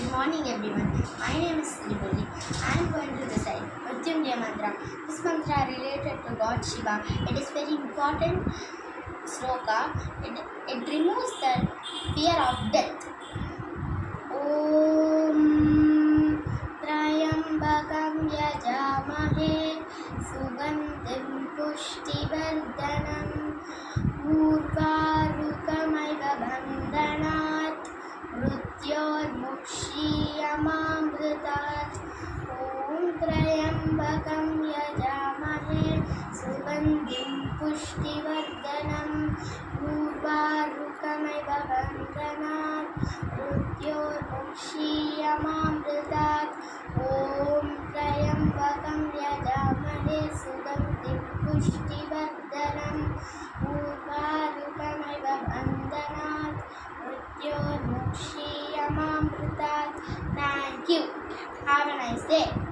Good morning everyone. My name is Srivali. I am going to recite Mrityunjaya mantra. This mantra related to God Shiva. It is very important sloka. It removes the fear of death. Om Trayambakam Yajamahe Sugandhim Pushtivardhanam Urvarukamiva Bandhanat मृत्योर्मुक्षीयमामृतात् ॐ त्र्यम्बकं यजामहे सुगन्धिं पुष्टिवर्धनं उर्वारुकमिव बन्धनात् मृत्योर्मुक्षीयमामृतात् ॐ त्र्यम्बकं यजामहे सुगन्धिं पुष्टिवर्धनं उर्वारुकमिव बन्धनात् मृत्योर्मुक्षीयमामृतात्. Thank you. Have a nice day.